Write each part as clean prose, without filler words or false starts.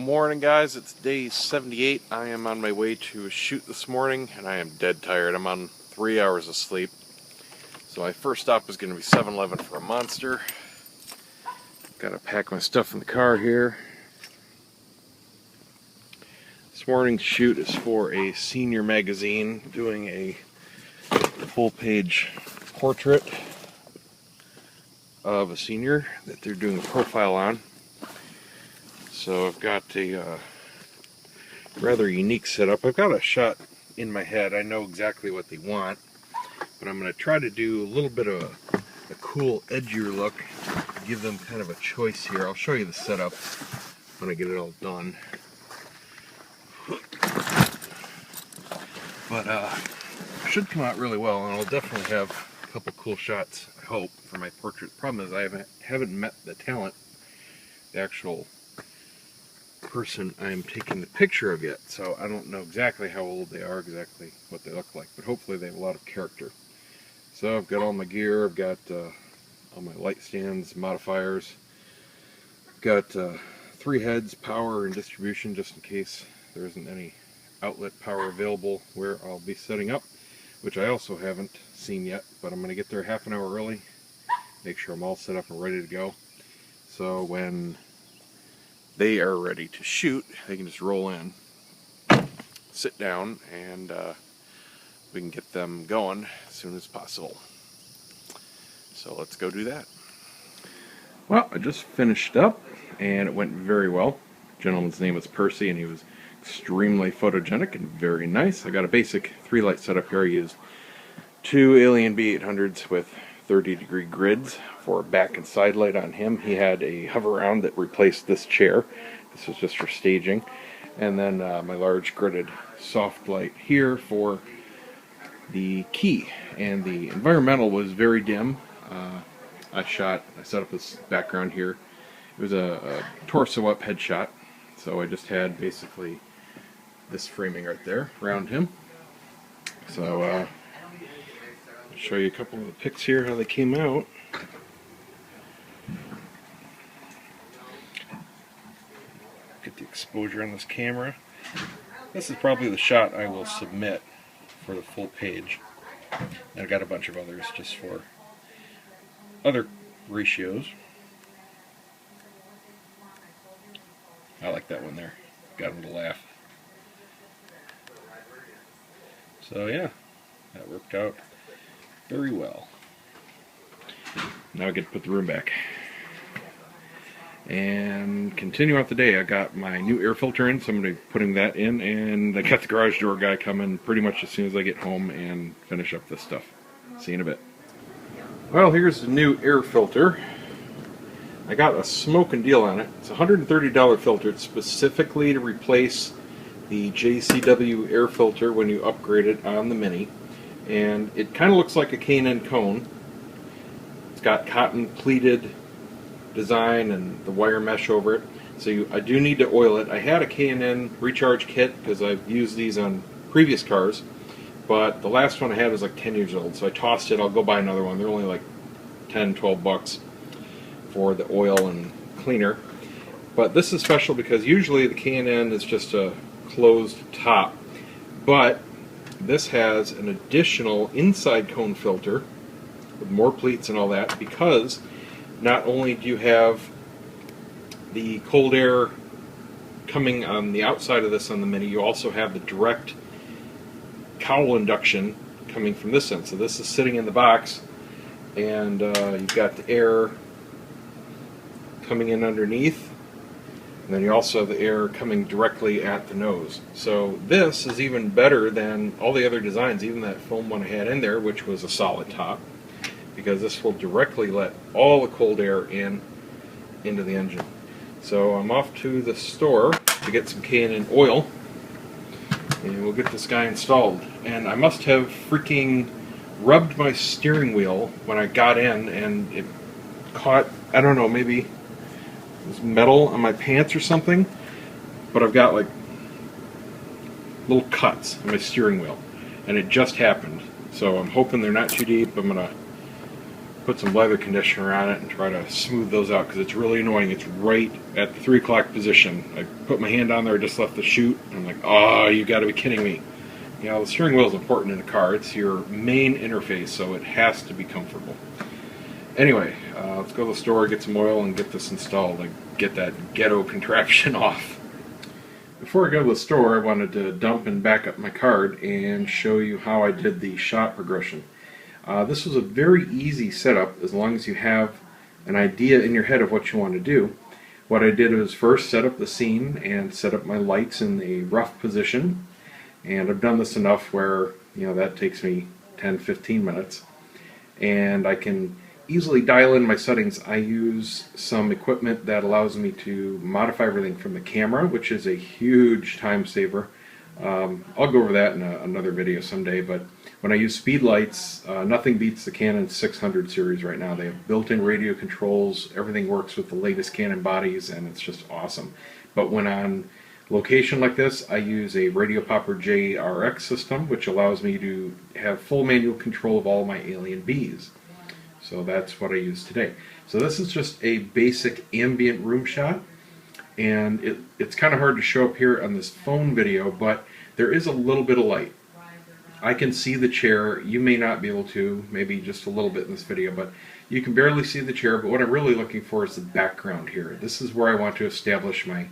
Morning guys, it's day 78. I am on my way to a shoot this morning and I am dead tired. I'm on 3 hours of sleep. So my first stop is going to be 7-Eleven for a Monster. Gotta pack my stuff in the car here. This morning's shoot is for a senior magazine, doing a full-page portrait of a senior that they're doing a profile on. So I've got a rather unique setup. I've got a shot in my head. I know exactly what they want, but I'm going to try to do a little bit of a cool, edgier look. Give them kind of a choice here. I'll show you the setup when I get it all done. But it should come out really well, and I'll definitely have a couple cool shots, I hope, for my portrait. The problem is I haven't met the talent, the actual person I'm taking the picture of yet, so I don't know exactly how old they are, exactly what they look like, but hopefully they have a lot of character. So I've got all my gear, I've got all my light stands, modifiers, got 3 heads, power and distribution, just in case there isn't any outlet power available where I'll be setting up, which I also haven't seen yet, but I'm going to get there half an hour early, make sure I'm all set up and ready to go, so when they are ready to shoot, they can just roll in, sit down, and we can get them going as soon as possible. So let's go do that. Well, I just finished up, and it went very well. The gentleman's name was Percy, and he was extremely photogenic and very nice. I got a basic 3-light setup here. I used 2 Alien B800s with 30-degree grids for back and side light on him. He had a hover-round that replaced this chair. This was just for staging. And then my large gridded soft light here for the key. And the environmental was very dim. I set up this background here. It was a torso-up headshot. So I just had basically this framing right there around him. So I'll show you a couple of the pics here, how they came out. Get the exposure on this camera. This is probably the shot I will submit for the full page. And I've got a bunch of others just for other ratios. I like that one there. Got him to laugh. So yeah, that worked out very well. Now I get to put the room back and continue out the day. I got my new air filter in, so I'm going to be putting that in, and I got the garage door guy coming pretty much as soon as I get home and finish up this stuff. See you in a bit. Well, here's the new air filter. I got a smoking deal on it. It's a $130 filter. It's specifically to replace the JCW air filter when you upgrade it on the Mini. And it kind of looks like a K&N cone. It's got cotton pleated design and the wire mesh over it. So I do need to oil it. I had a K&N recharge kit because I've used these on previous cars, but the last one I had was like 10 years old, so I tossed it. I'll go buy another one. They're only like 10, 12 bucks for the oil and cleaner. But this is special because usually the K&N is just a closed top, but this has an additional inside cone filter with more pleats and all that, because not only do you have the cold air coming on the outside of this on the Mini, you also have the direct cowl induction coming from this end. So this is sitting in the box, and you've got the air coming in underneath, and then you also have the air coming directly at the nose. So this is even better than all the other designs, even that foam one I had in there, which was a solid top, because this will directly let all the cold air into the engine. So I'm off to the store to get some K&N oil, and we'll get this guy installed. And I must have freaking rubbed my steering wheel when I got in, and it caught, I don't know, maybe it was metal on my pants or something, but I've got like little cuts on my steering wheel, and it just happened. So I'm hoping they're not too deep. I'm gonna put some leather conditioner on it and try to smooth those out, because it's really annoying. It's right at the 3 o'clock position. I put my hand on there, I just left the chute, and I'm like, oh, you got to be kidding me. You know, the steering wheel is important in a car. It's your main interface, so it has to be comfortable. Anyway, let's go to the store, get some oil, and get this installed. Like, get that ghetto contraption off. Before I go to the store, I wanted to dump and back up my card and show you how I did the shot progression. This was a very easy setup as long as you have an idea in your head of what you want to do. What I did was first set up the scene and set up my lights in the rough position. And I've done this enough where, you know, that takes me 10-15 minutes. And I can easily dial in my settings. I use some equipment that allows me to modify everything from the camera, which is a huge time saver. I'll go over that in another video someday, but when I use speed lights, nothing beats the Canon 600 series right now. They have built-in radio controls, everything works with the latest Canon bodies, and it's just awesome. But when on location like this, I use a Radio Popper JRX system, which allows me to have full manual control of all my Alien Bs. So that's what I use today. So this is just a basic ambient room shot, and it's kind of hard to show up here on this phone video, but there is a little bit of light. I can see the chair. You may not be able to, maybe just a little bit in this video, but you can barely see the chair. But what I'm really looking for is the background here. This is where I want to establish my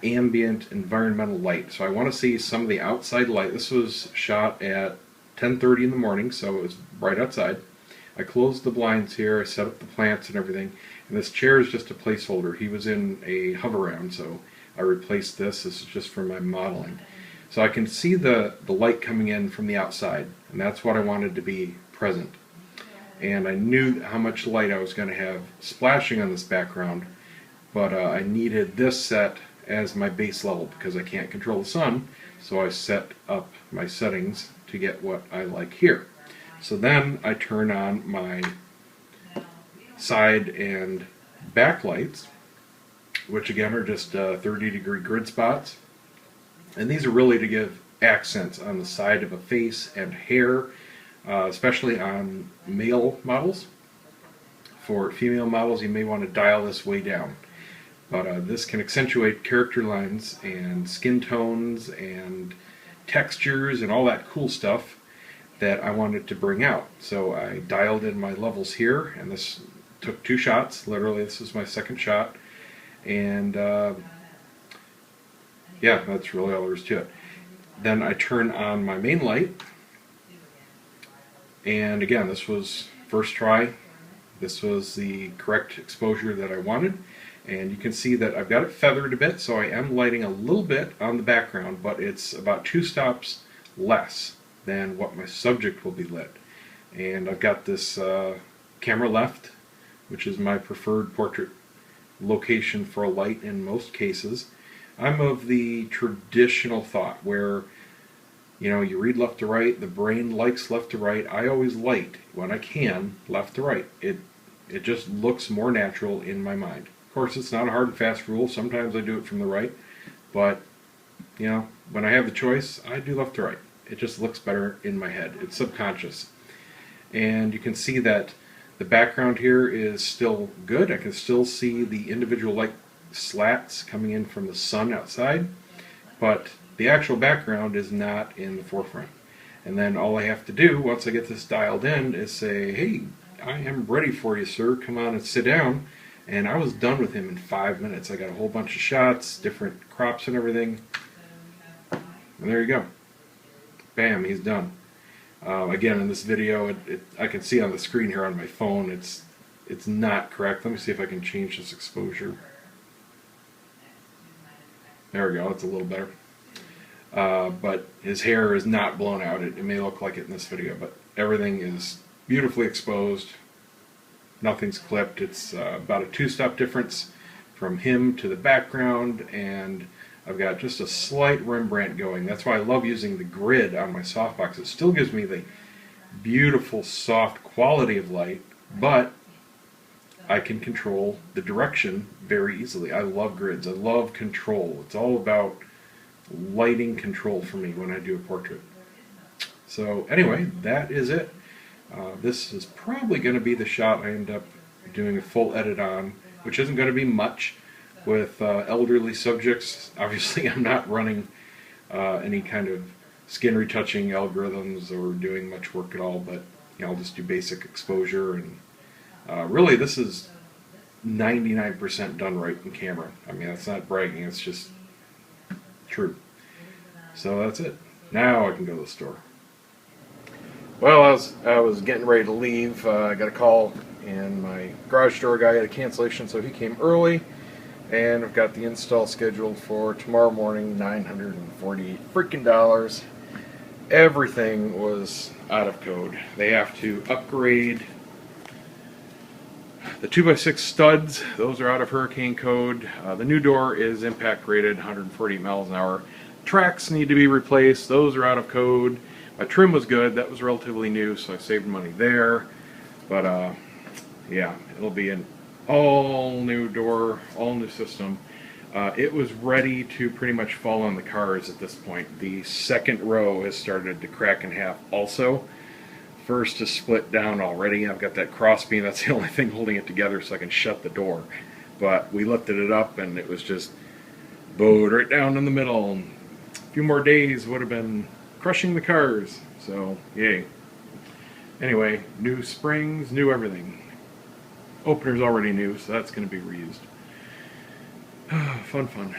ambient environmental light. So I want to see some of the outside light. This was shot at 10:30 in the morning, so it was bright outside. I closed the blinds here, I set up the plants and everything, and this chair is just a placeholder. He was in a hover-round, so I replaced this. This is just for my modeling. So I can see the light coming in from the outside, and that's what I wanted to be present. And I knew how much light I was going to have splashing on this background, but I needed this set as my base level because I can't control the sun, so I set up my settings to get what I like here. So then I turn on my side and back lights, which again are just 30-degree grid spots. And these are really to give accents on the side of a face and hair, especially on male models. For female models, you may want to dial this way down. But this can accentuate character lines and skin tones and textures and all that cool stuff that I wanted to bring out. So I dialed in my levels here, and this took 2 shots. Literally, this is my second shot. And yeah, that's really all there is to it. Then I turn on my main light, and again, this was first try. This was the correct exposure that I wanted, and you can see that I've got it feathered a bit, so I am lighting a little bit on the background, but it's about 2 stops less than what my subject will be lit. And I've got this camera left, which is my preferred portrait location for a light in most cases. I'm of the traditional thought where, you know, you read left to right, the brain likes left to right. I always light, when I can, left to right. It just looks more natural in my mind. Of course, it's not a hard and fast rule. Sometimes I do it from the right, but, you know, when I have the choice, I do left to right. It just looks better in my head. It's subconscious. And you can see that the background here is still good. I can still see the individual light slats coming in from the sun outside, but the actual background is not in the forefront. And then all I have to do once I get this dialed in is say, hey, I am ready for you, sir. Come on and sit down. And I was done with him in 5 minutes. I got a whole bunch of shots, different crops and everything. And there you go. Bam, he's done. Again, in this video, I can see on the screen here on my phone, it's not correct. Let me see if I can change this exposure. There we go, it's a little better. But his hair is not blown out. It may look like it in this video, but everything is beautifully exposed. Nothing's clipped. It's about a 2-stop difference from him to the background, and I've got just a slight Rembrandt going. That's why I love using the grid on my softbox. It still gives me the beautiful, soft quality of light, but I can control the direction very easily. I love grids. I love control. It's all about lighting control for me when I do a portrait. So anyway, that is it. This is probably going to be the shot I end up doing a full edit on, which isn't going to be much. With elderly subjects, obviously I'm not running any kind of skin retouching algorithms or doing much work at all, but I'll just do basic exposure, and really this is 99% done right in camera. I mean, that's not bragging, it's just true. So that's it. Now I can go to the store. Well, I was getting ready to leave. I got a call, and my garage door guy had a cancellation, so he came early. And I've got the install scheduled for tomorrow morning, $948 freaking dollars. Everything was out of code. They have to upgrade the 2x6 studs. Those are out of hurricane code. The new door is impact rated 140 miles an hour. Tracks need to be replaced. Those are out of code. My trim was good. That was relatively new, so I saved money there. But yeah, it'll be an all new door, all new system. It was ready to pretty much fall on the cars at this point. The second row has started to crack in half also. First is split down already. I've got that cross beam. That's the only thing holding it together so I can shut the door. But we lifted it up and it was just bowed right down in the middle. And a few more days would have been crushing the cars. So, yay. Anyway, new springs, new everything. Opener's already new, so that's going to be reused. Fun.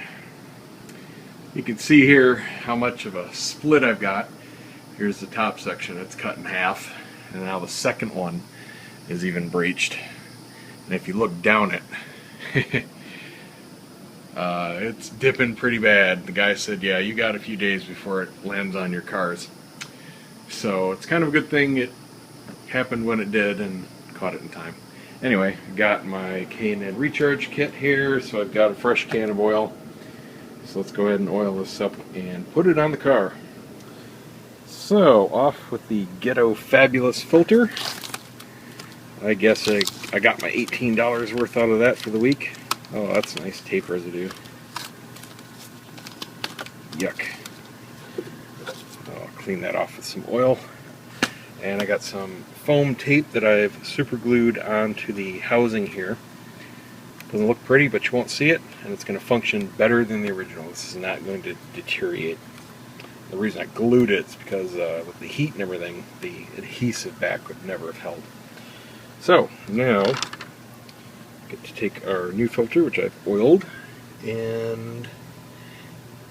You can see here how much of a split I've got. Here's the top section, it's cut in half. And now the second one is even breached. And if you look down it, it's dipping pretty bad. The guy said, yeah, you got a few days before it lands on your cars. So it's kind of a good thing it happened when it did and caught it in time. Anyway, I got my K&N recharge kit here, so I've got a fresh can of oil. So let's go ahead and oil this up and put it on the car. So, off with the Ghetto Fabulous filter. I guess I got my $18 worth out of that for the week. Oh, that's nice tape residue. Yuck. I'll clean that off with some oil. And I got some foam tape that I've super glued onto the housing here. Doesn't look pretty, but you won't see it, and it's going to function better than the original. This is not going to deteriorate. The reason I glued it is because with the heat and everything, the adhesive back would never have held. So now, get to take our new filter, which I've oiled, and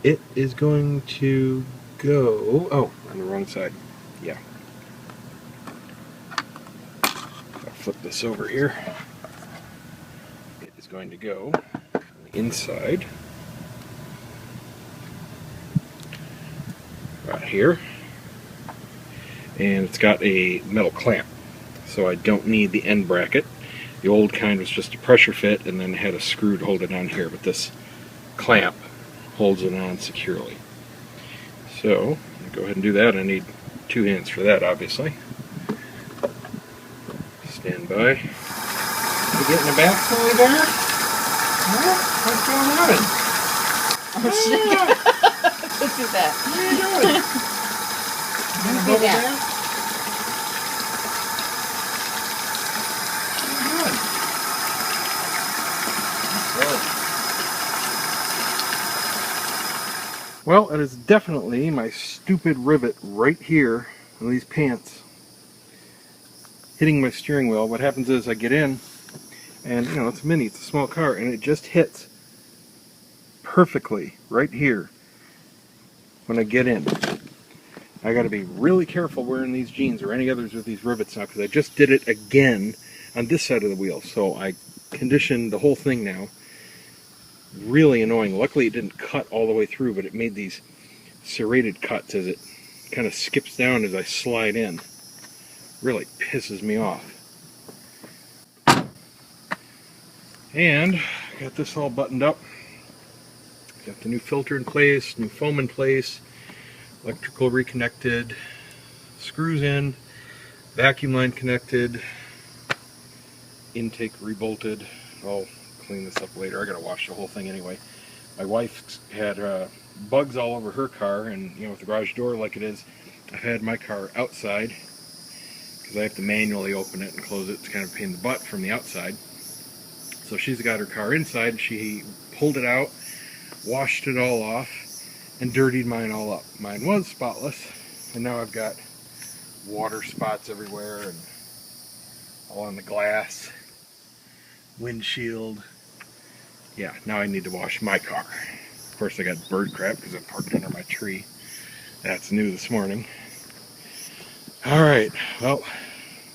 it is going to go, oh, on the wrong side, yeah. Flip this over here. It is going to go on the inside, right here, and it's got a metal clamp, so I don't need the end bracket. The old kind was just a pressure fit and then had a screw to hold it on here, but this clamp holds it on securely. So I'll go ahead and do that. I need 2 hands for that, obviously. Stand by. You getting a bath fully there? What's going on? Oh, shit. Don't do that. What are you doing? Don't do that. Well, it is definitely my stupid rivet right here on these pants hitting my steering wheel. What happens is I get in, and it's a Mini, it's a small car, and it just hits perfectly right here when I get in. I got to be really careful wearing these jeans or any others with these rivets now, because I just did it again on this side of the wheel. So I conditioned the whole thing now. Really annoying. Luckily it didn't cut all the way through, but it made these serrated cuts as it kind of skips down as I slide in. Really pisses me off. And got this all buttoned up. Got the new filter in place, new foam in place, electrical reconnected, screws in, vacuum line connected, intake rebolted. I'll clean this up later. I gotta wash the whole thing anyway. My wife had bugs all over her car, and with the garage door like it is, I've had my car outside because I have to manually open it and close it. It's kind of a pain in the butt from the outside. So she's got her car inside. She pulled it out, washed it all off, and dirtied mine all up. Mine was spotless, and now I've got water spots everywhere and all on the glass, windshield. Yeah, now I need to wash my car. Of course, I got bird crap because I parked under my tree. That's new this morning. All right, well,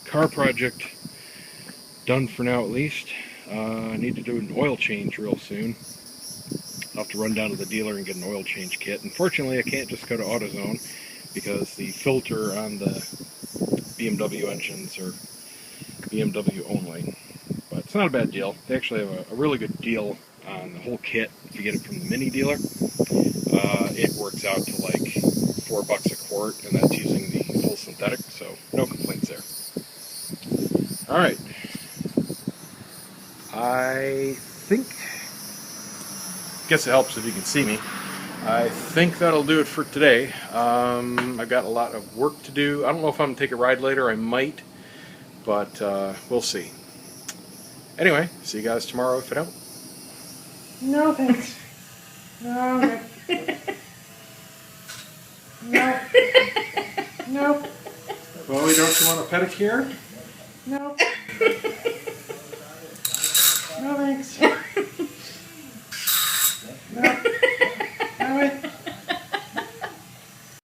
car project done for now at least. I need to do an oil change real soon. I'll have to run down to the dealer and get an oil change kit. Unfortunately, I can't just go to AutoZone because the filter on the BMW engines are BMW only. But it's not a bad deal. They actually have a really good deal on the whole kit if you get it from the Mini dealer. It works out to like $4 a quart, and that's using the full synthetic, so no complaints there. Alright. I guess it helps if you can see me. I think that'll do it for today. I've got a lot of work to do. I don't know if I'm going to take a ride later. I might, but we'll see. Anyway, see you guys tomorrow if I don't. No, thanks. No, no. No. No. Chloe, don't you want a pedicure?